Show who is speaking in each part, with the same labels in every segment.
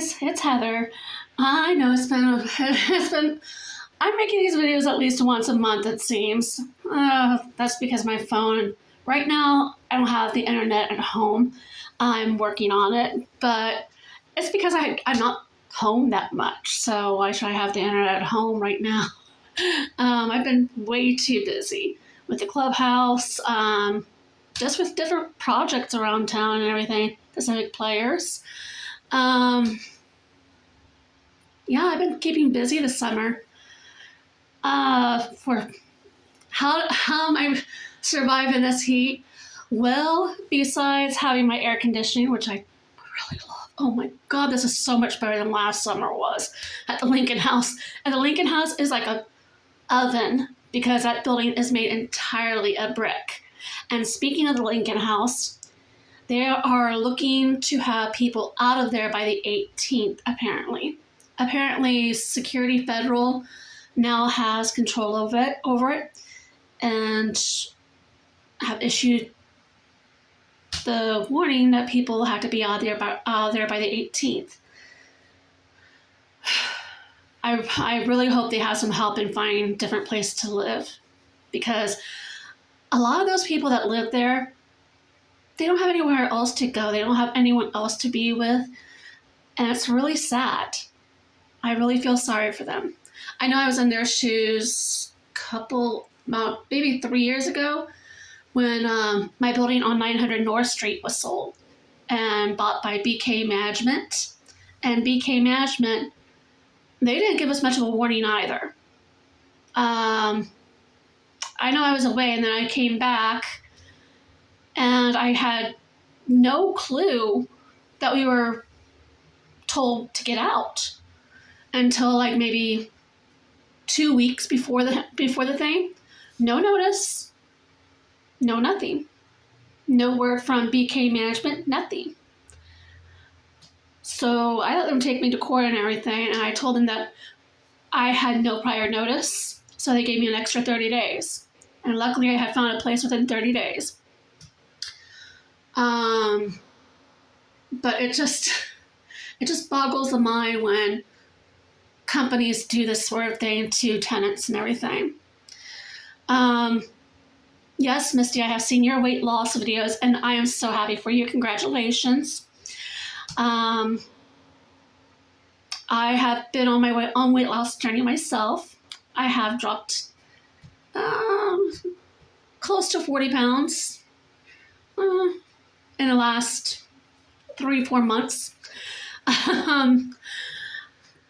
Speaker 1: guys, it's Heather. I know I'm making these videos at least once a month, it seems. That's because my phone, right now, I don't have the internet at home. I'm working on it, but it's because I'm not home that much, so why should I have the internet at home right now? I've been way too busy with the clubhouse, just with different projects around town and everything, Pacific Players. Um, yeah, I've been keeping busy this summer. For how am I surviving this heat? Well, besides having my air conditioning, which I really love. Oh my God, this is so much better than last summer was at the Lincoln House. And the Lincoln House is like a oven because that building is made entirely of brick. And speaking of the Lincoln House, they are looking to have people out of there by the 18th, apparently. Apparently, Security Federal now has control over it and have issued the warning that people have to be out there by the 18th. I really hope they have some help in finding different places to live, because a lot of those people that live there, they don't have anywhere else to go. They don't have anyone else to be with, and it's really sad. I really feel sorry for them. I know I was in their shoes about maybe 3 years ago when my building on 900 North Street was sold and bought by BK Management. And BK Management, they didn't give us much of a warning either. I know I was away and then I came back and I had no clue that we were told to get out until like maybe 2 weeks before the thing. No notice, no nothing. No word from BK Management, nothing. So I let them take me to court and everything, and I told them that I had no prior notice, so they gave me an extra 30 days. And luckily I had found a place within 30 days. But it just boggles the mind when companies do this sort of thing to tenants and everything. Yes, Misty, I have seen your weight loss videos, and I am so happy for you. Congratulations. I have been on my weight loss journey myself. I have dropped close to 40 pounds in the last 3-4 months.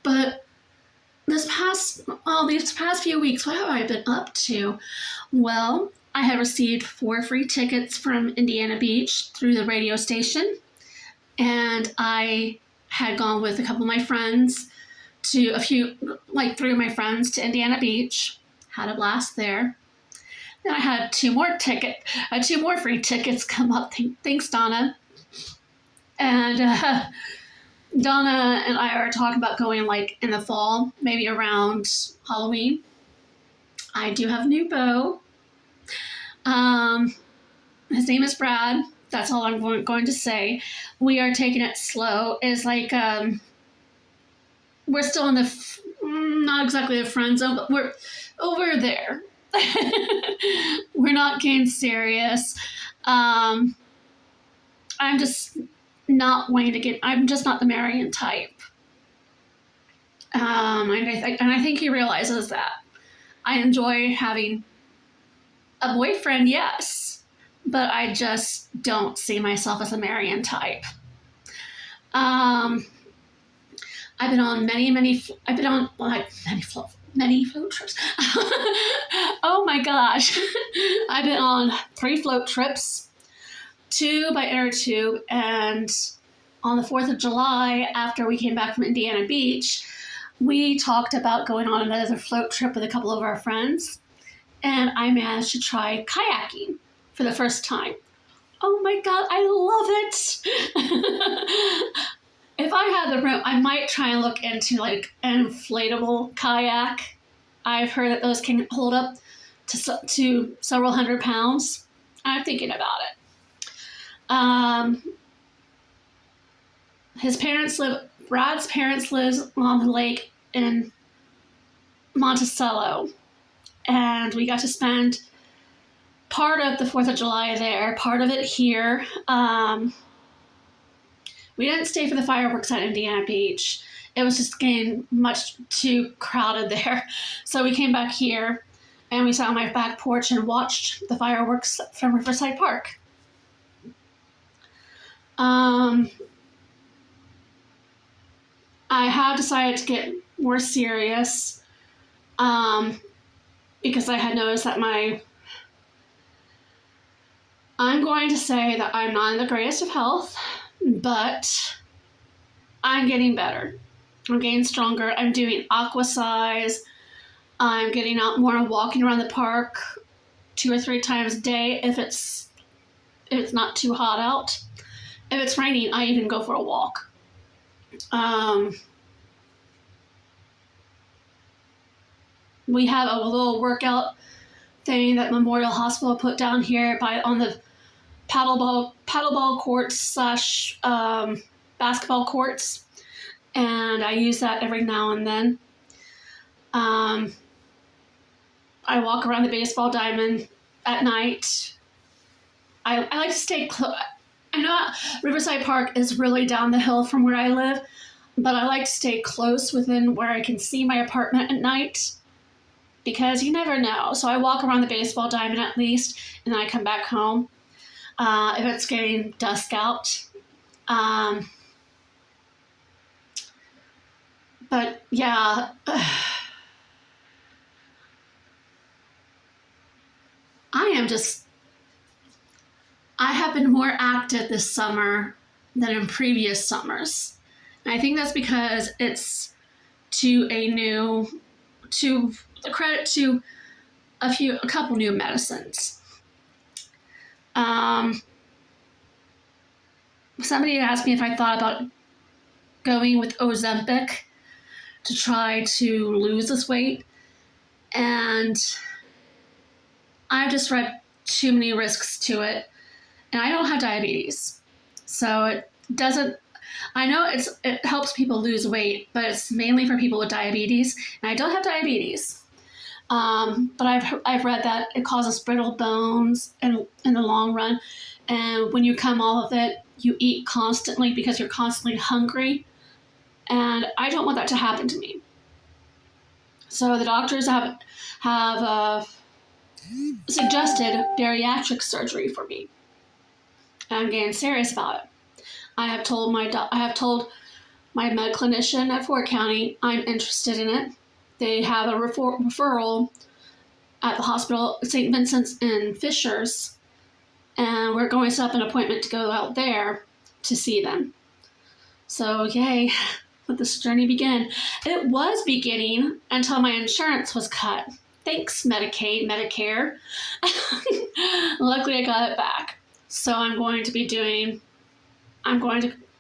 Speaker 1: But these past few weeks, what have I been up to? Well, I had received 4 free tickets from Indiana Beach through the radio station, and I had gone with a couple of my friends to 3 of my friends to Indiana Beach, had a blast there. Then I had 2 more free tickets come up. Thanks, Donna. And Donna and I are talking about going like in the fall, maybe around Halloween. I do have a new beau. His name is Brad. That's all I'm going to say. We are taking it slow. It's like we're still in not exactly the friend zone, but we're over there. We're not getting serious. I'm just not I'm just not the Marion type. And I think he realizes that. I enjoy having a boyfriend, yes, but I just don't see myself as a Marion type. I've been on many float trips. Oh my gosh. I've been on 3 float trips, 2 by Intertube, and on the 4th of July, after we came back from Indiana Beach, we talked about going on another float trip with a couple of our friends, and I managed to try kayaking for the first time. Oh my God, I love it. If I had the room, I might try and look into like an inflatable kayak. I've heard that those can hold up to several hundred pounds. I'm thinking about it. Brad's parents live on the lake in Monticello, and we got to spend part of the 4th of July there, part of it here. We didn't stay for the fireworks at Indiana Beach. It was just getting much too crowded there. So we came back here and we sat on my back porch and watched the fireworks from Riverside Park. I have decided to get more serious because I had noticed that I'm going to say that I'm not in the greatest of health, but I'm getting better. I'm getting stronger. I'm doing aquasize. I'm getting out more and walking around the park 2 or 3 times a day if it's not too hot out. If it's raining, I even go for a walk. We have a little workout thing that Memorial Hospital put down here on the paddleball courts / basketball courts, and I use that every now and then. I walk around the baseball diamond at night. I like to stay close. I know Riverside Park is really down the hill from where I live, but I like to stay close within where I can see my apartment at night because you never know. So I walk around the baseball diamond at least, and then I come back home if it's getting dusk out. But yeah, I have been more active this summer than in previous summers. And I think that's because it's to the credit to a couple new medicines. Somebody asked me if I thought about going with Ozempic to try to lose this weight, and I've just read too many risks to it, and I don't have diabetes, so it doesn't. I know it helps people lose weight, but it's mainly for people with diabetes, and I don't have diabetes. But I've read that it causes brittle bones in the long run, and when you come off of it, you eat constantly because you're constantly hungry, and I don't want that to happen to me. So the doctors have suggested bariatric surgery for me. I'm getting serious about it. I have told my med clinician at Fort County I'm interested in it. They have a referral at the hospital, St. Vincent's in Fishers, and we're going to set up an appointment to go out there to see them. So yay, let this journey begin. It was beginning until my insurance was cut. Thanks, Medicaid, Medicare. Luckily, I got it back. So I'm going to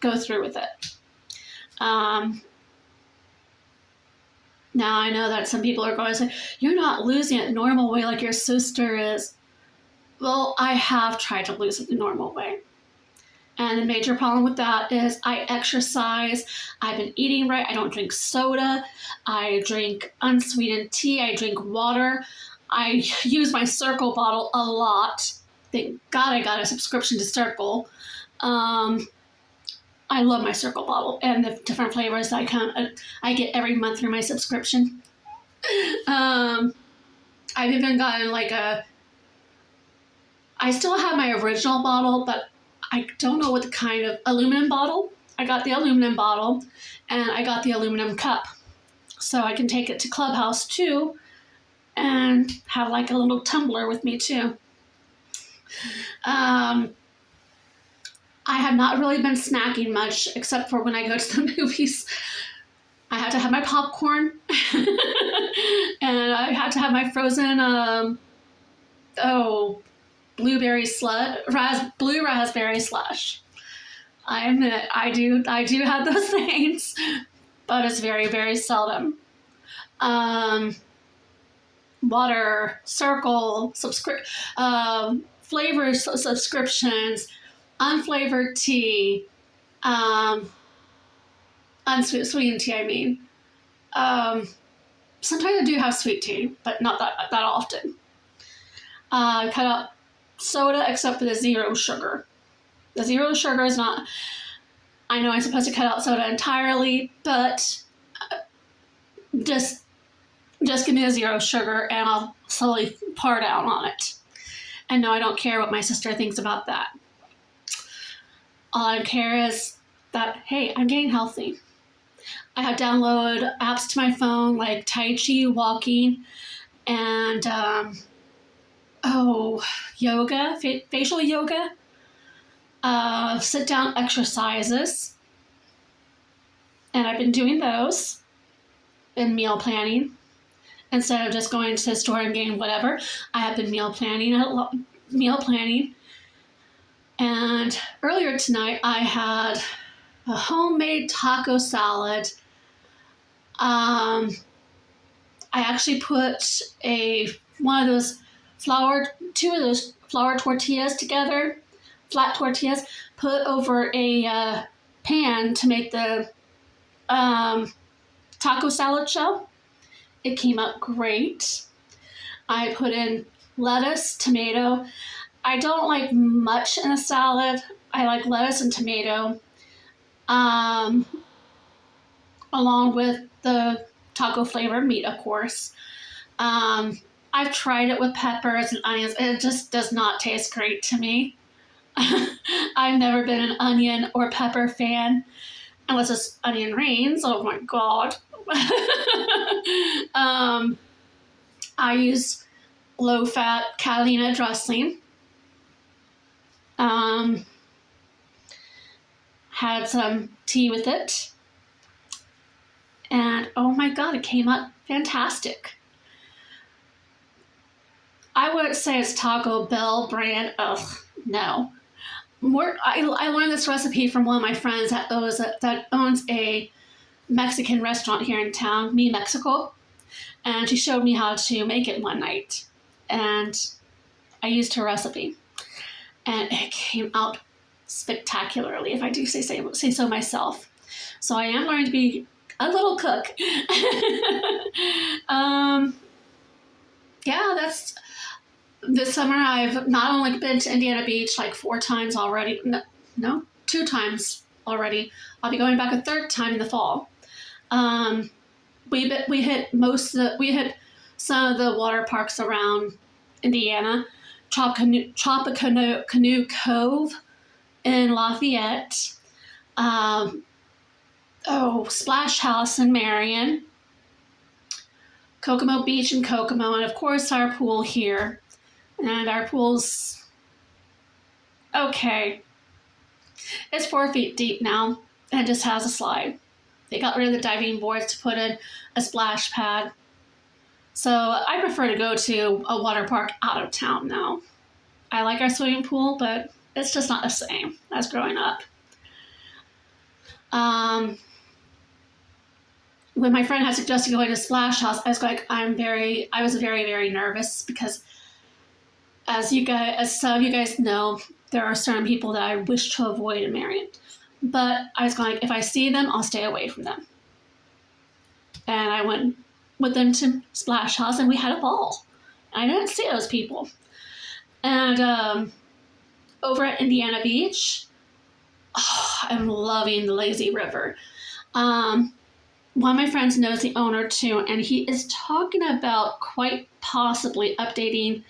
Speaker 1: go through with it. Now I know that some people are going to say, you're not losing it the normal way like your sister is. Well, I have tried to lose it the normal way. And the major problem with that is I exercise, I've been eating right, I don't drink soda, I drink unsweetened tea, I drink water, I use my Circle bottle a lot. Thank God I got a subscription to Circle. I love my Circle bottle and the different flavors I get every month through my subscription. I've even gotten I still have my original bottle, but I don't know what the kind of aluminum bottle. I got the aluminum bottle and I got the aluminum cup. So I can take it to Clubhouse too and have like a little tumbler with me too. I have not really been snacking much except for when I go to the movies. I had to have my popcorn and I had to have my frozen blue raspberry slush. I admit I do have those things, but it's very, very seldom. Water, Circle, flavor subscriptions, unflavored tea, Unsweetened tea, I mean. Um, Sometimes I do have sweet tea, but not that often. I cut out soda except for the zero sugar. The zero sugar is not. I know I'm supposed to cut out soda entirely, but just just give me the zero sugar, and I'll slowly pour down on it. And no, I don't care what my sister thinks about that. All I care is that, hey, I'm getting healthy. I have downloaded apps to my phone like Tai Chi, walking, and yoga, facial yoga, sit down exercises, and I've been doing those in meal planning instead of just going to the store and getting whatever. I have been meal planning, and earlier tonight I had a homemade taco salad. I actually put two of those flour tortillas together, flat tortillas, put over a pan to make the taco salad shell. It came out great. I put in lettuce, tomato. I don't like much in a salad. I like lettuce and tomato, along with the taco flavored meat, of course. I've tried it with peppers and onions. It just does not taste great to me. I've never been an onion or pepper fan, unless it's onion rings. Oh my god. I use low-fat Catalina dressing. Had some tea with it. And oh my god, it came out fantastic. I wouldn't say it's Taco Bell brand. Ugh, no. I learned this recipe from one of my friends that owns a Mexican restaurant here in town, Mi Mexico, and she showed me how to make it one night, and I used her recipe, and it came out spectacularly, if I do say so myself. So I am going to be a little cook. Yeah, that's this summer. I've not only been to Indiana Beach like 4 times already. No, 2 times already. I'll be going back a 3rd time in the fall. We hit some of the water parks around Indiana. Canoe Cove in Lafayette. Splash House in Marion. Kokomo Beach in Kokomo, and of course our pool here. And our pool's okay. It's 4 feet deep now, and it just has a slide. They got rid of the diving boards to put in a splash pad. So I prefer to go to a water park out of town now. I like our swimming pool, but it's just not the same as growing up. When my friend had suggested going to Splash House, I was very, very nervous because, as some of you guys know, there are certain people that I wish to avoid in Marion. But I was going, if I see them, I'll stay away from them. And I went with them to Splash House, and we had a ball. I didn't see those people. And over at Indiana Beach, I'm loving the lazy river. One of my friends knows the owner too, and he is talking about quite possibly updating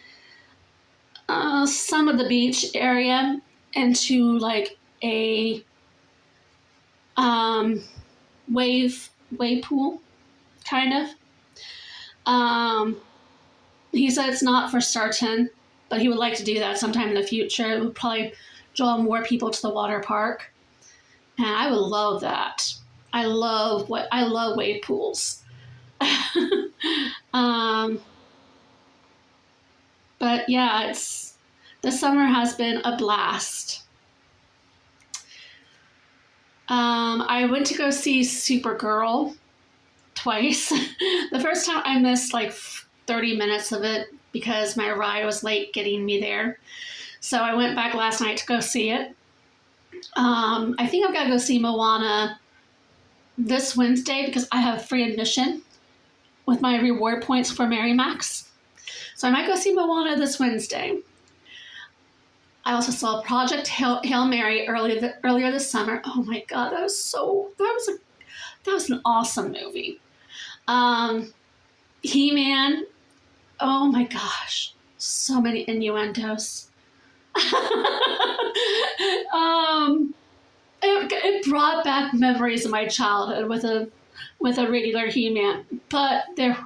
Speaker 1: some of the beach area into like a wave pool, kind of. He said it's not for certain, but he would like to do that sometime in the future. It would probably draw more people to the water park, and I would love that. I love wave pools. But yeah, this summer has been a blast. I went to go see Supergirl twice. The first time I missed like 30 minutes of it because my ride was late getting me there. So I went back last night to go see it. I think I've got to go see Moana this Wednesday because I have free admission with my reward points for Mary Max. So I might go see Moana this Wednesday. I also saw Project Hail Mary earlier this summer. Oh my God, that was an awesome movie. He-Man. Oh my gosh, so many innuendos. It brought back memories of my childhood with a regular He-Man, but there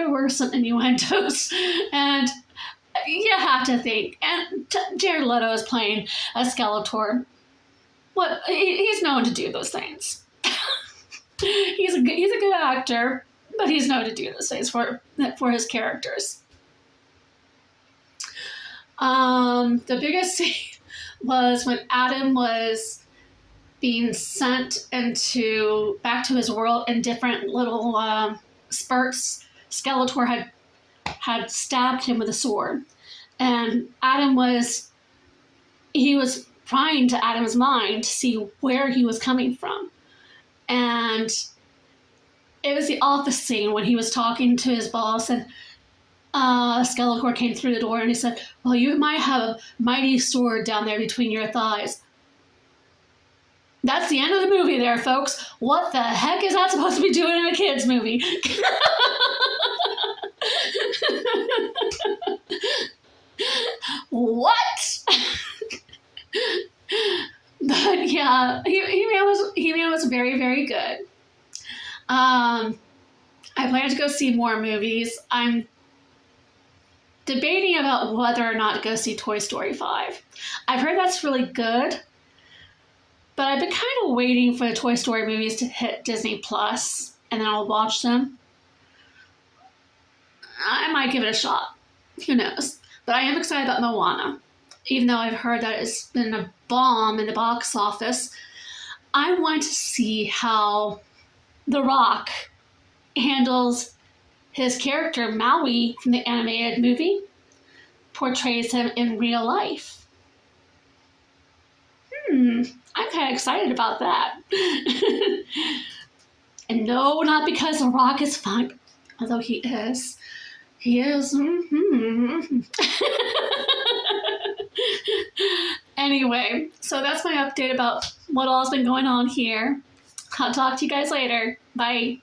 Speaker 1: were some innuendos, and you have to think. And Jared Leto is playing a Skeletor. What he's known to do those things. He's a good actor, but he's known to do those things for his characters. The biggest scene was when Adam was being sent back to his world in different little spurts. Skeletor had stabbed him with a sword, and Adam was prying to Adam's mind to see where he was coming from. And it was the office scene when he was talking to his boss, and Skeletor came through the door and he said, well, you might have a mighty sword down there between your thighs. That's the end of the movie there, folks. What the heck is that supposed to be doing in a kid's movie? What? But yeah, He-Man was very, very good. I plan to go see more movies. I'm debating about whether or not to go see Toy Story 5. I've heard that's really good, but I've been kind of waiting for the Toy Story movies to hit Disney Plus, and then I'll watch them. I might give it a shot. Who knows? But I am excited about Moana. Even though I've heard that it's been a bomb in the box office, I want to see how The Rock handles his character, Maui, from the animated movie, portrays him in real life. I'm kind of excited about that. And no, not because The Rock is fun, although he is. He is. Anyway, so that's my update about what all's been going on here. I'll talk to you guys later. Bye.